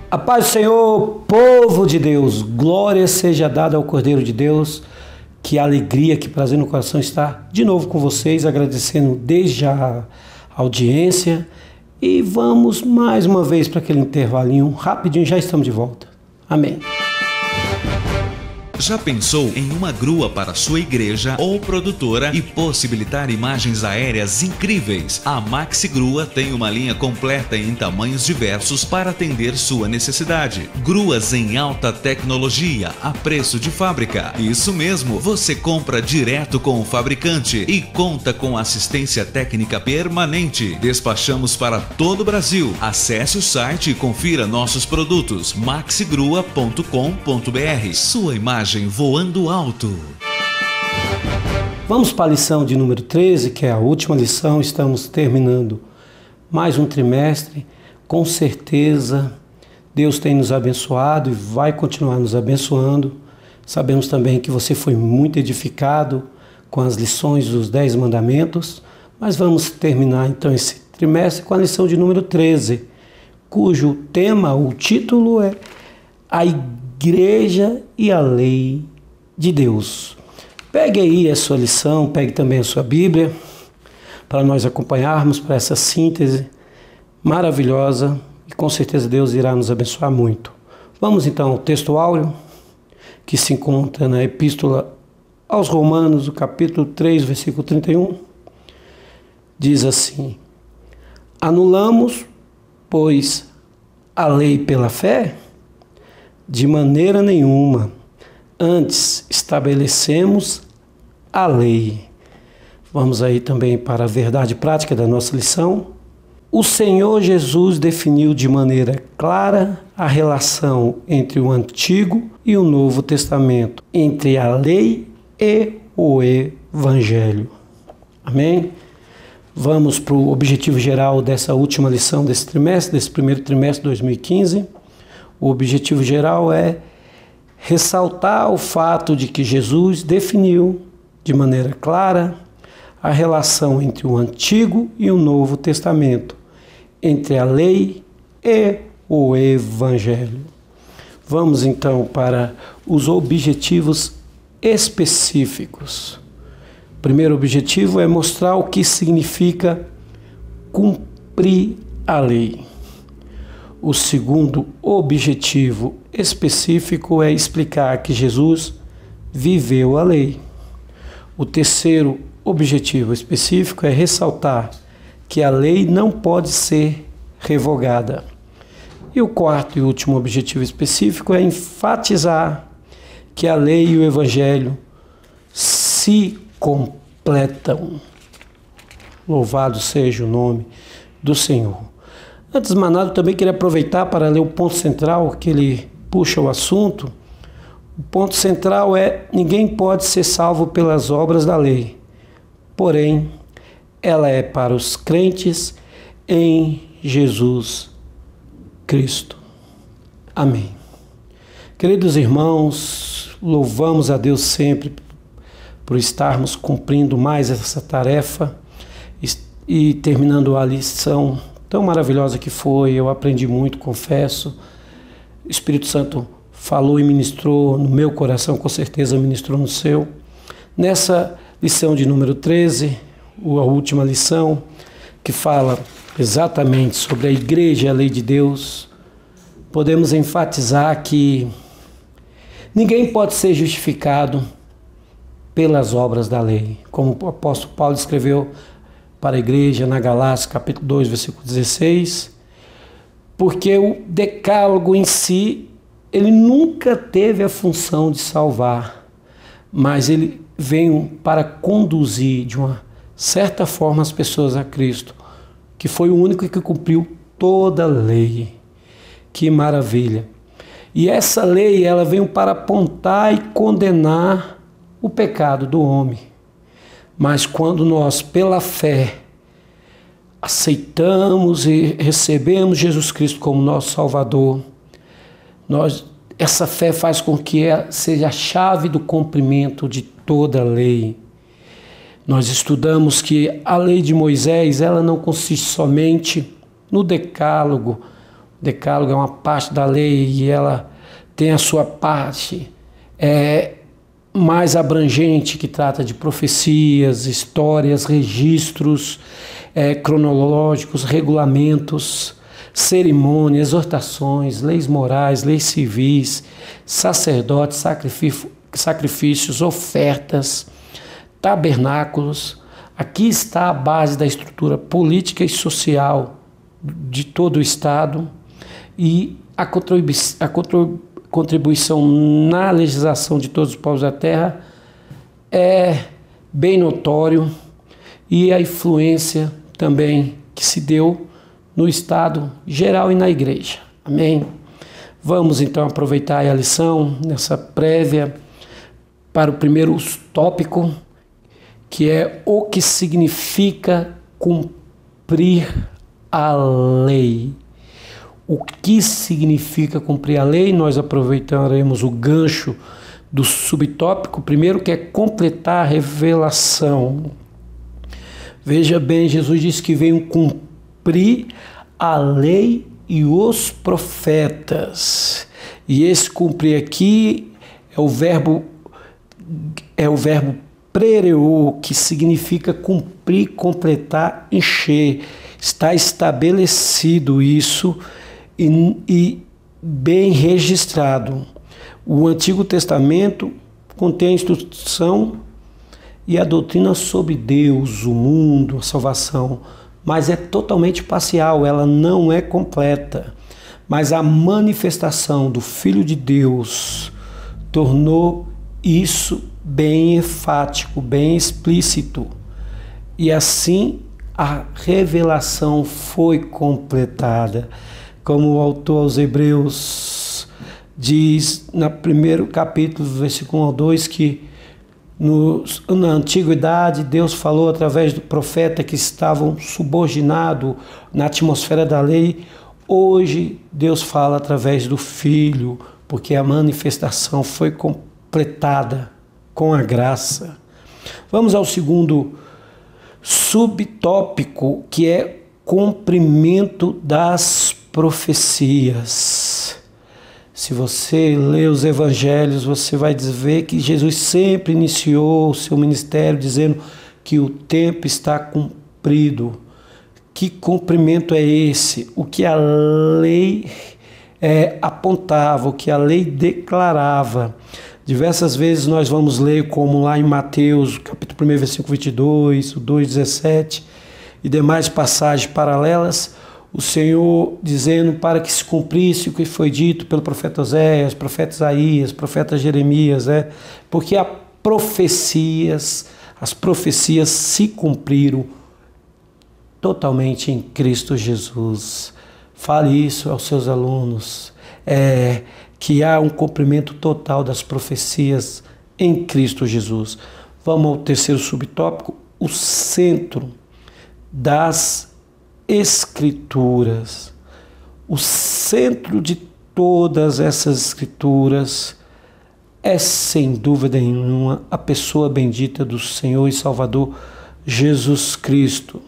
A paz do Senhor, povo de Deus, glória seja dada ao Cordeiro de Deus. Que alegria, que prazer no coração estar de novo com vocês, agradecendo desde a audiência. E vamos mais uma vez para aquele intervalinho, rapidinho, já estamos de volta. Amém. Já pensou em uma grua para sua igreja ou produtora e possibilitar imagens aéreas incríveis? A Maxi Grua tem uma linha completa em tamanhos diversos para atender sua necessidade. Gruas em alta tecnologia a preço de fábrica. Isso mesmo, você compra direto com o fabricante e conta com assistência técnica permanente. Despachamos para todo o Brasil. Acesse o site e confira nossos produtos maxigrua.com.br. Sua imagem voando alto. Vamos para a lição de número 13, que é a última lição. Estamos terminando mais um trimestre. Com certeza Deus tem nos abençoado e vai continuar nos abençoando. Sabemos também que você foi muito edificado com as lições dos 10 mandamentos, mas vamos terminar então esse trimestre com a lição de número 13, cujo tema, o título é A Igreja e a Lei de Deus. Pegue aí a sua lição, pegue também a sua Bíblia, para nós acompanharmos para essa síntese maravilhosa e com certeza Deus irá nos abençoar muito. Vamos então ao texto áureo, que se encontra na Epístola aos Romanos, o capítulo 3, versículo 31. Diz assim: Anulamos, pois, a lei pela fé? De maneira nenhuma, antes estabelecemos a lei. Vamos aí também para a verdade prática da nossa lição. O Senhor Jesus definiu de maneira clara a relação entre o Antigo e o Novo Testamento, entre a lei e o Evangelho. Amém? Vamos para o objetivo geral dessa última lição desse trimestre, desse primeiro trimestre de 2015. O objetivo geral é ressaltar o fato de que Jesus definiu de maneira clara a relação entre o Antigo e o Novo Testamento, entre a lei e o Evangelho. Vamos então para os objetivos específicos. O primeiro objetivo é mostrar o que significa cumprir a lei. O segundo objetivo específico é explicar que Jesus viveu a lei. O terceiro objetivo específico é ressaltar que a lei não pode ser revogada. E o quarto e último objetivo específico é enfatizar que a lei e o Evangelho se completam. Louvado seja o nome do Senhor. Antes de mais nada, eu também queria aproveitar para ler o ponto central que ele puxa o assunto. O ponto central é: ninguém pode ser salvo pelas obras da lei, porém, ela é para os crentes em Jesus Cristo. Amém. Queridos irmãos, louvamos a Deus sempre por estarmos cumprindo mais essa tarefa e terminando a lição tão maravilhosa que foi. Eu aprendi muito, confesso. O Espírito Santo falou e ministrou no meu coração, com certeza ministrou no seu. Nessa lição de número 13, a última lição, que fala exatamente sobre a igreja e a lei de Deus, podemos enfatizar que ninguém pode ser justificado pelas obras da lei. Como o apóstolo Paulo escreveu para a igreja na Galácia, capítulo 2, versículo 16, porque o decálogo em si, ele nunca teve a função de salvar, mas ele veio para conduzir de uma certa forma as pessoas a Cristo, que foi o único que cumpriu toda a lei. Que maravilha! E essa lei, ela veio para apontar e condenar o pecado do homem. Mas quando nós, pela fé, aceitamos e recebemos Jesus Cristo como nosso Salvador, essa fé faz com que seja a chave do cumprimento de toda a lei. Nós estudamos que a lei de Moisés, ela não consiste somente no decálogo, Decálogo é uma parte da lei e ela tem a sua parte mais abrangente, que trata de profecias, histórias, registros cronológicos, regulamentos, cerimônias, exortações, leis morais, leis civis, sacerdotes, sacrifícios, ofertas, tabernáculos. Aqui está a base da estrutura política e social de todo o Estado e a contribuição na legislação de todos os povos da terra é bem notório, e a influência também que se deu no Estado geral e na Igreja. Amém? Vamos então aproveitar a lição nessa prévia para o primeiro tópico, que é o que significa cumprir a lei. O que significa cumprir a lei? Nós aproveitaremos o gancho do subtópico primeiro, que é completar a revelação. Veja bem, Jesus disse que veio cumprir a lei e os profetas. E esse cumprir aqui é o verbo prereu, que significa cumprir, completar, encher. Está estabelecido isso e bem registrado. O Antigo Testamento contém a instrução e a doutrina sobre Deus, o mundo, a salvação, mas é totalmente parcial, ela não é completa. Mas a manifestação do Filho de Deus tornou isso bem enfático, bem explícito. E assim a revelação foi completada. Como o autor aos Hebreus diz no primeiro capítulo, versículo 1 ao 2, que na antiguidade Deus falou através do profeta que estavam subordinados na atmosfera da lei. Hoje Deus fala através do Filho, porque a manifestação foi completada com a graça. Vamos ao segundo subtópico, que é cumprimento das profecias. Se você lê os evangelhos, você vai ver que Jesus sempre iniciou o seu ministério dizendo que o tempo está cumprido. Que cumprimento é esse? O que a lei apontava, o que a lei declarava. Diversas vezes nós vamos ler, como lá em Mateus, capítulo 1, versículo 22, o 2,17 e demais passagens paralelas, o Senhor dizendo para que se cumprisse o que foi dito pelo profeta Oséias, profeta Isaías, profeta Jeremias, porque as profecias se cumpriram totalmente em Cristo Jesus. Fale isso aos seus alunos, que há um cumprimento total das profecias em Cristo Jesus. Vamos ao terceiro subtópico, o centro das Escrituras. O centro de todas essas Escrituras é, sem dúvida nenhuma, a pessoa bendita do Senhor e Salvador Jesus Cristo.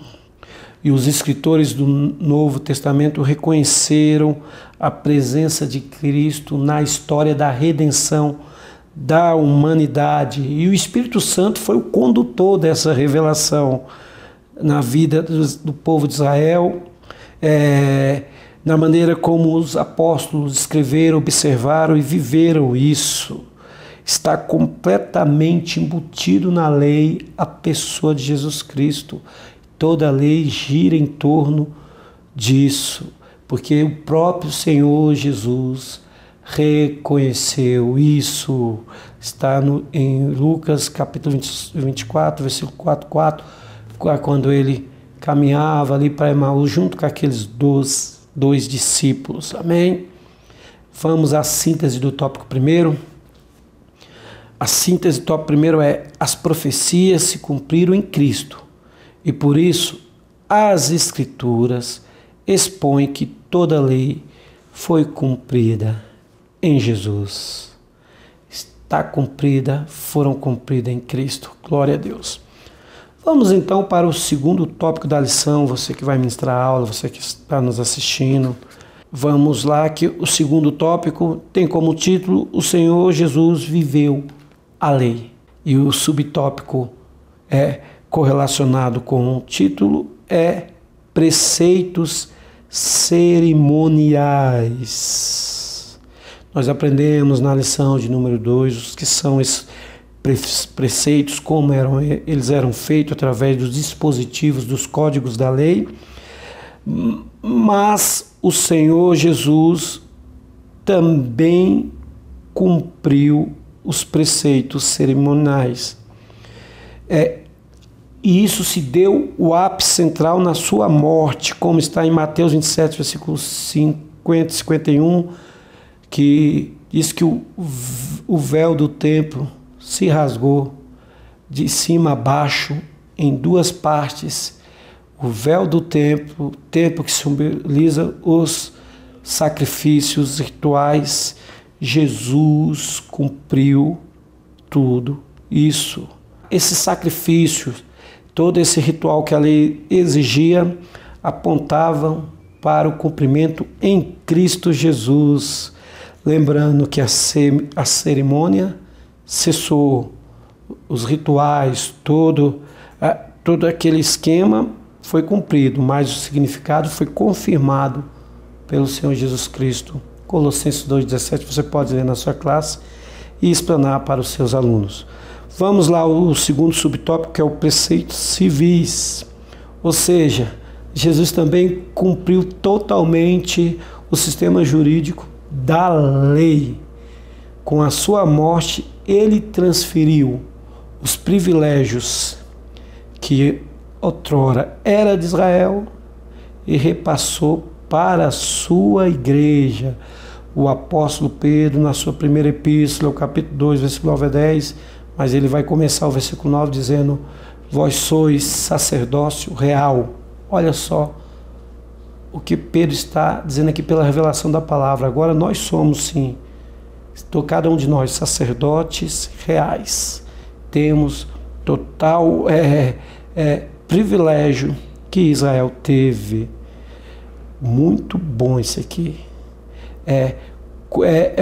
E os escritores do Novo Testamento reconheceram a presença de Cristo na história da redenção da humanidade. E o Espírito Santo foi o condutor dessa revelação na vida do povo de Israel, na maneira como os apóstolos escreveram, observaram e viveram isso. Está completamente embutido na lei a pessoa de Jesus Cristo. Toda a lei gira em torno disso, porque o próprio Senhor Jesus reconheceu isso. Está em Lucas capítulo 24, versículo 4, quando ele caminhava ali para Emaús junto com aqueles dois discípulos. Amém? Vamos à síntese do tópico primeiro. A síntese do tópico primeiro é: as profecias se cumpriram em Cristo e por isso as Escrituras expõem que toda a lei foi cumprida em Jesus. Está cumprida, foram cumpridas em Cristo. Glória a Deus. Vamos então para o segundo tópico da lição. Você que vai ministrar a aula, você que está nos assistindo, Vamos lá, que o segundo tópico tem como título: O Senhor Jesus viveu a lei. E o subtópico correlacionado com o título é preceitos cerimoniais. Nós aprendemos na lição de número 2 os que são esses preceitos, como eles eram feitos através dos dispositivos dos códigos da lei, mas o Senhor Jesus também cumpriu os preceitos cerimoniais. E isso se deu o ápice central na sua morte, como está em Mateus 27, versículos 50 e 51, que diz que o véu do templo se rasgou de cima a baixo em duas partes. O véu do templo que simboliza os sacrifícios rituais, Jesus cumpriu tudo isso. Esses sacrifícios, todo esse ritual que a lei exigia, apontavam para o cumprimento em Cristo Jesus. Lembrando que a cerimônia cessou, os rituais, todo aquele esquema foi cumprido, mas o significado foi confirmado pelo Senhor Jesus Cristo. Colossenses 2,17, você pode ler na sua classe e explanar para os seus alunos. Vamos lá, o segundo subtópico, que é o preceitos civis. Ou seja, Jesus também cumpriu totalmente o sistema jurídico da lei. Com a sua morte, ele transferiu os privilégios que outrora era de Israel e repassou para a sua igreja. O apóstolo Pedro, na sua primeira epístola, o capítulo 2, versículo 9 a 10, mas ele vai começar o versículo 9 dizendo: vós sois sacerdócio real. Olha só o que Pedro está dizendo aqui pela revelação da palavra. Agora nós somos, sim, cada um de nós, sacerdotes reais. Temos total privilégio que Israel teve. Muito bom isso aqui. É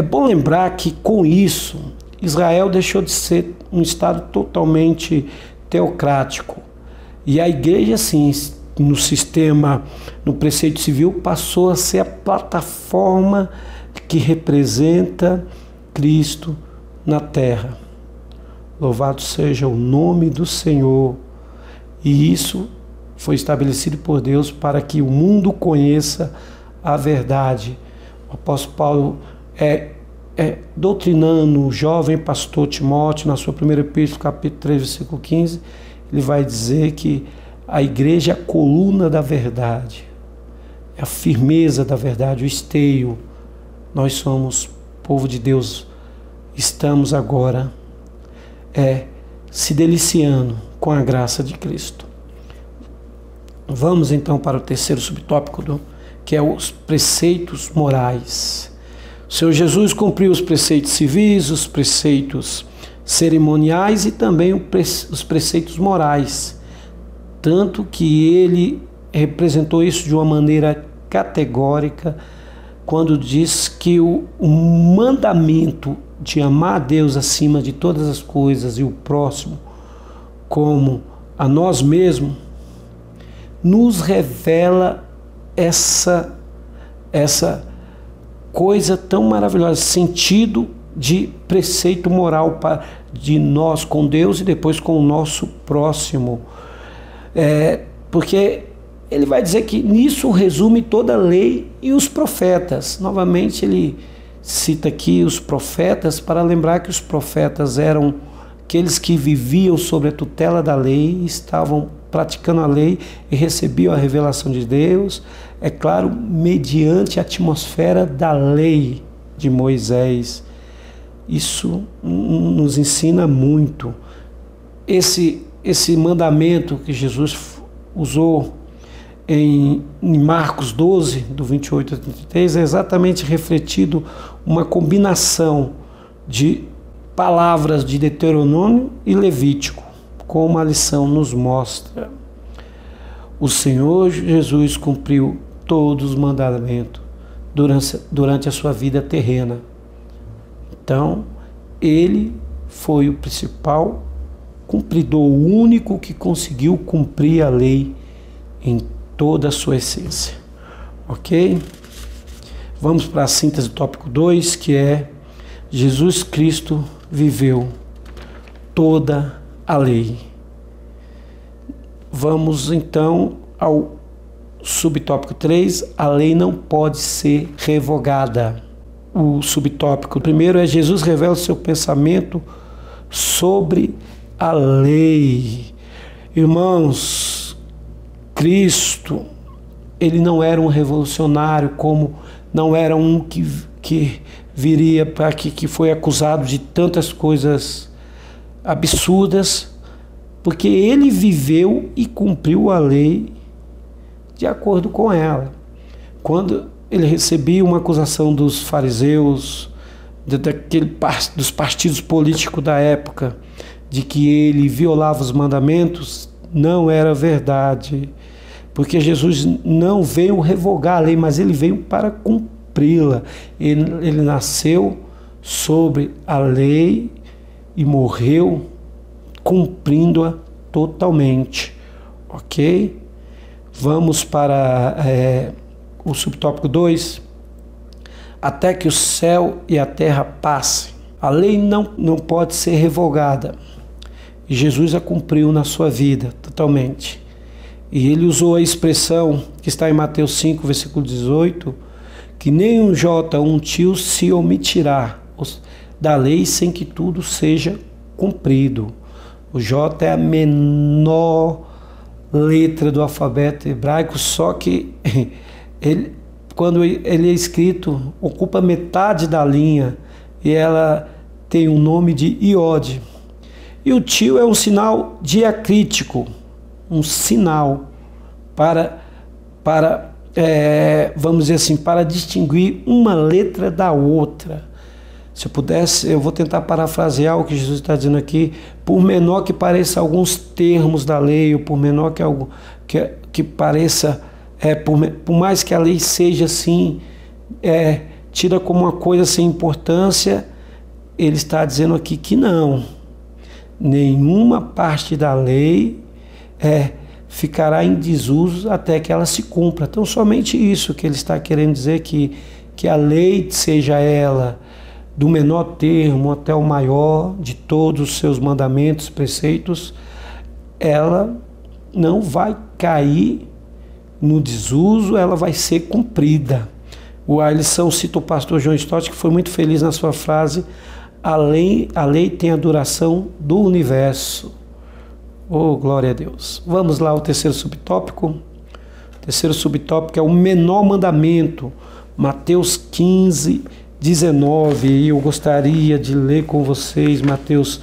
bom lembrar que com isso Israel deixou de ser um estado totalmente teocrático. E a igreja, sim, no sistema, no preceito civil, passou a ser a plataforma que representa Cristo na terra. Louvado seja o nome do Senhor. E isso foi estabelecido por Deus para que o mundo conheça a verdade. O apóstolo Paulo doutrinando o jovem pastor Timóteo, na sua primeira epístola, capítulo 3, versículo 15, ele vai dizer que a igreja é a coluna da verdade, é a firmeza da verdade, o esteio. Nós somos povo de Deus, estamos agora se deliciando com a graça de Cristo. Vamos então para o terceiro subtópico, que é os preceitos morais. O Senhor Jesus cumpriu os preceitos civis, os preceitos cerimoniais e também os preceitos morais. Tanto que ele representou isso de uma maneira categórica quando diz que o mandamento de amar a Deus acima de todas as coisas e o próximo como a nós mesmos nos revela essa coisa tão maravilhosa, sentido de preceito moral de nós com Deus e depois com o nosso próximo. Porque ele vai dizer que nisso resume toda a lei e os profetas. Novamente ele cita aqui os profetas para lembrar que os profetas eram aqueles que viviam sob a tutela da lei, estavam praticando a lei e recebiam a revelação de Deus, é claro, mediante a atmosfera da lei de Moisés. Isso nos ensina muito. Esse mandamento que Jesus usou em Marcos 12, do 28 a 33, é exatamente refletido uma combinação de palavras de Deuteronômio e Levítico, como a lição nos mostra. O Senhor Jesus cumpriu todos os mandamentos durante a sua vida terrena. Então, ele foi o principal cumpridor, o único que conseguiu cumprir a lei em toda a sua essência. Ok? Vamos para a síntese do tópico 2, que é: Jesus Cristo viveu toda a lei. Vamos então ao subtópico 3, a lei não pode ser revogada. O subtópico primeiro é: Jesus revela o seu pensamento sobre a lei. Irmãos, Cristo, ele não era um revolucionário, como não era um que viria para que foi acusado de tantas coisas absurdas, porque ele viveu e cumpriu a lei de acordo com ela. Quando ele recebia uma acusação dos fariseus, dos partidos políticos da época, de que ele violava os mandamentos, não era verdade, porque Jesus não veio revogar a lei, mas ele veio para cumpri-la. Ele nasceu sobre a lei e morreu cumprindo-a totalmente. Ok? Vamos para o subtópico 2. Até que o céu e a terra passem. A lei não pode ser revogada. E Jesus a cumpriu na sua vida totalmente. E ele usou a expressão que está em Mateus 5, versículo 18, que nem um jota, um tio se omitirá da lei sem que tudo seja cumprido. O J é a menor letra do alfabeto hebraico, só que quando ele é escrito, ocupa metade da linha e ela tem o nome de iode. E o tio é um sinal diacrítico, um sinal vamos dizer assim, para distinguir uma letra da outra. Se eu pudesse, eu vou tentar parafrasear o que Jesus está dizendo aqui: por menor que pareça alguns termos da lei, ou por menor que pareça, por mais que a lei seja assim, tida como uma coisa sem importância, ele está dizendo aqui que não. Nenhuma parte da lei ficará em desuso até que ela se cumpra. Então, somente isso que ele está querendo dizer, que a lei, seja ela do menor termo até o maior de todos os seus mandamentos, preceitos, ela não vai cair no desuso, ela vai ser cumprida. A lição cita o pastor John Stott, que foi muito feliz na sua frase: a lei tem a duração do universo. Oh, glória a Deus. Vamos lá ao terceiro subtópico. O terceiro subtópico é o menor mandamento, Mateus 15, 19. E eu gostaria de ler com vocês Mateus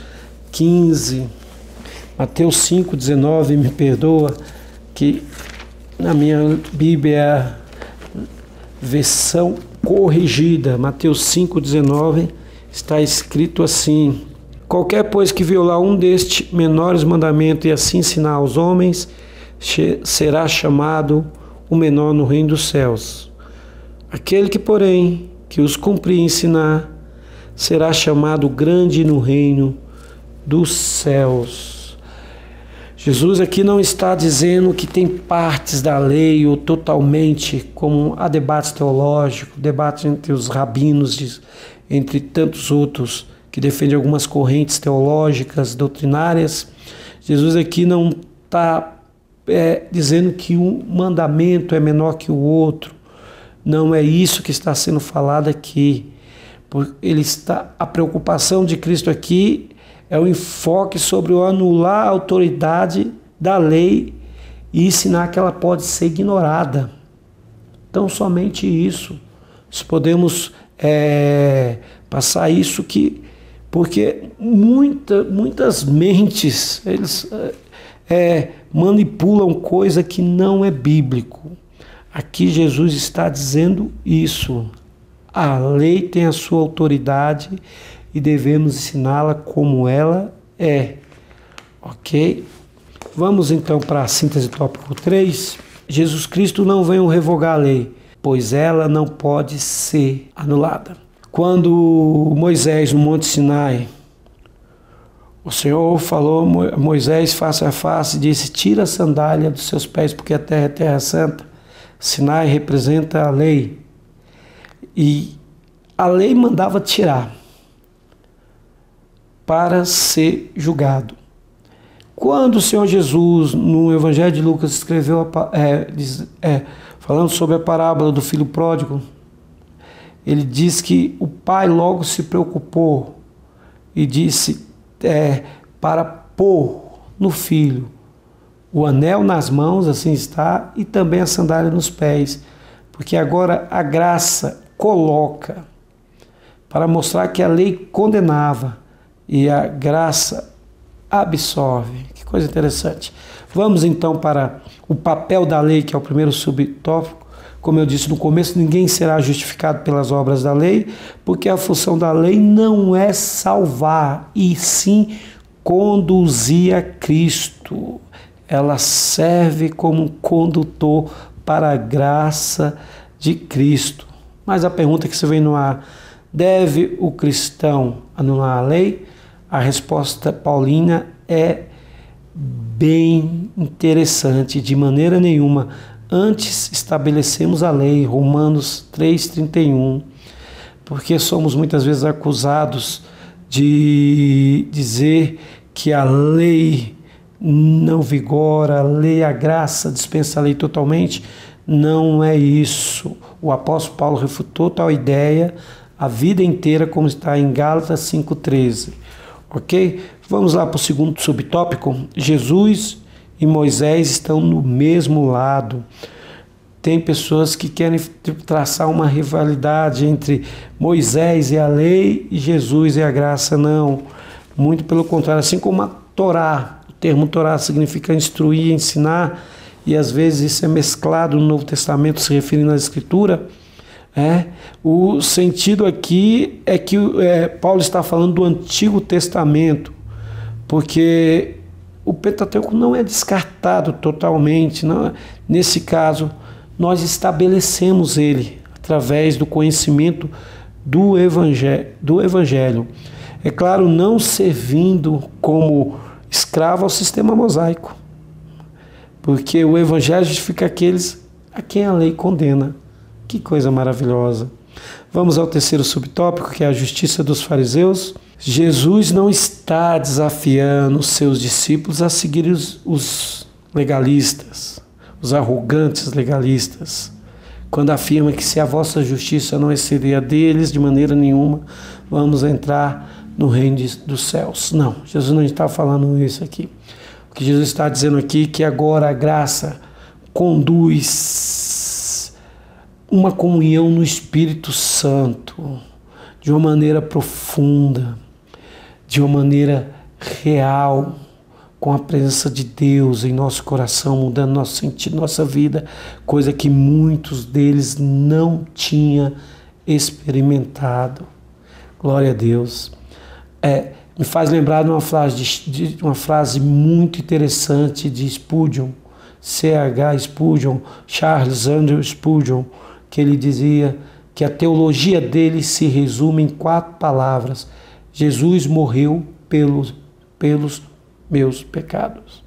15, Mateus 5, 19, me perdoa, que na minha Bíblia é a versão corrigida. Mateus 5, 19, está escrito assim: qualquer, pois, que violar um destes menores mandamentos e assim ensinar aos homens, será chamado o menor no reino dos céus. Aquele que, porém, que os cumprir e ensinar, será chamado grande no reino dos céus. Jesus aqui não está dizendo que tem partes da lei ou totalmente, como há debates teológicos, debates entre os rabinos, entre tantos outros que defendem algumas correntes teológicas, doutrinárias. Jesus aqui não está dizendo que um mandamento é menor que o outro. Não é isso que está sendo falado aqui. A preocupação de Cristo aqui é o enfoque sobre o anular a autoridade da lei e ensinar que ela pode ser ignorada. Então, somente isso. Se podemos passar isso, porque muitas mentes eles manipulam coisa que não é bíblico. Aqui Jesus está dizendo isso. A lei tem a sua autoridade e devemos ensiná-la como ela é. Ok? Vamos então para a síntese tópico 3. Jesus Cristo não veio revogar a lei, pois ela não pode ser anulada. Quando Moisés, no Monte Sinai, o Senhor falou a Moisés face a face e disse: tira a sandália dos seus pés, porque a terra é terra santa. Sinai representa a lei. E a lei mandava tirar para ser julgado. Quando o Senhor Jesus, no Evangelho de Lucas, escreveu, falando sobre a parábola do filho pródigo, ele diz que o pai logo se preocupou e disse para pôr no filho o anel nas mãos, assim está, e também a sandália nos pés, porque agora a graça coloca para mostrar que a lei condenava e a graça absorve. Que coisa interessante. Vamos então para o papel da lei, que é o primeiro subtópico. Como eu disse no começo, ninguém será justificado pelas obras da lei, porque a função da lei não é salvar, e sim conduzir a Cristo. Ela serve como um condutor para a graça de Cristo. Mas a pergunta que se vem no ar: deve o cristão anular a lei? A resposta paulina é bem interessante. De maneira nenhuma. Antes estabelecemos a lei, Romanos 3,31, porque somos muitas vezes acusados de dizer que a lei não vigora, a graça dispensa a lei totalmente. Não é isso. O apóstolo Paulo refutou tal ideia a vida inteira, como está em Gálatas 5,13. Ok? Vamos lá para o segundo subtópico. Jesus e Moisés estão no mesmo lado. Tem pessoas que querem traçar uma rivalidade entre Moisés e a lei e Jesus e a graça. Não, muito pelo contrário. Assim como a Torá, o termo Torá significa instruir, ensinar, e às vezes isso é mesclado no Novo Testamento, se referindo à Escritura. O sentido aqui é que Paulo está falando do Antigo Testamento, porque o Pentateuco não é descartado totalmente. Não. Nesse caso, nós estabelecemos ele através do conhecimento do Evangelho. É claro, não servindo como escravo ao sistema mosaico, porque o Evangelho justifica aqueles a quem a lei condena. Que coisa maravilhosa. Vamos ao terceiro subtópico, que é a justiça dos fariseus. Jesus não está desafiando os seus discípulos a seguir os legalistas, os arrogantes legalistas, quando afirma que se a vossa justiça não exceder a deles de maneira nenhuma, vamos entrar no reino dos céus. Não, Jesus não está falando isso aqui. O que Jesus está dizendo aqui é que agora a graça conduz uma comunhão no Espírito Santo de uma maneira profunda, de uma maneira real, com a presença de Deus em nosso coração, mudando nosso sentido, nossa vida, coisa que muitos deles não tinham experimentado. Glória a Deus. Me faz lembrar de uma frase muito interessante de Spurgeon, C.H. Spurgeon, Charles Andrew Spurgeon, que ele dizia que a teologia dele se resume em 4 palavras: Jesus morreu pelos meus pecados.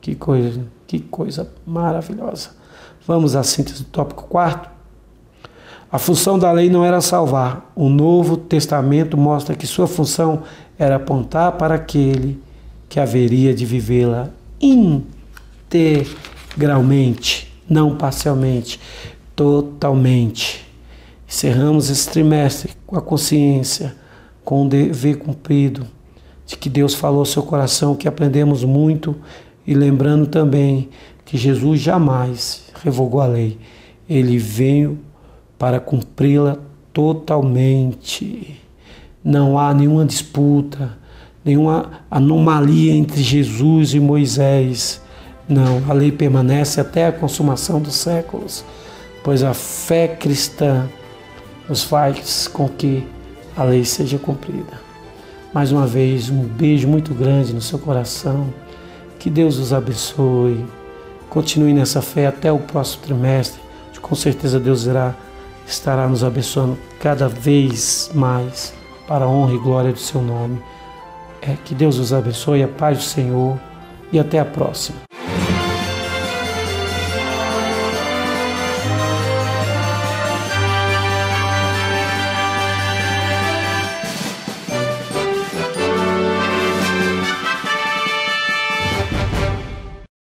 Que coisa maravilhosa. Vamos à síntese do tópico 4. A função da lei não era salvar. O Novo Testamento mostra que sua função era apontar para aquele que haveria de vivê-la integralmente, não parcialmente, totalmente. Encerramos esse trimestre com a consciência, com o dever cumprido, de que Deus falou ao seu coração, que aprendemos muito, e lembrando também que Jesus jamais revogou a lei. Ele veio para cumpri-la totalmente. Não há nenhuma disputa, nenhuma anomalia entre Jesus e Moisés. Não, a lei permanece até a consumação dos séculos, pois a fé cristã nos faz com que a lei seja cumprida. Mais uma vez, um beijo muito grande no seu coração. Que Deus os abençoe. Continue nessa fé até o próximo trimestre, de com certeza Deus estará nos abençoando cada vez mais para a honra e glória do seu nome. Que Deus os abençoe, a paz do Senhor e até a próxima.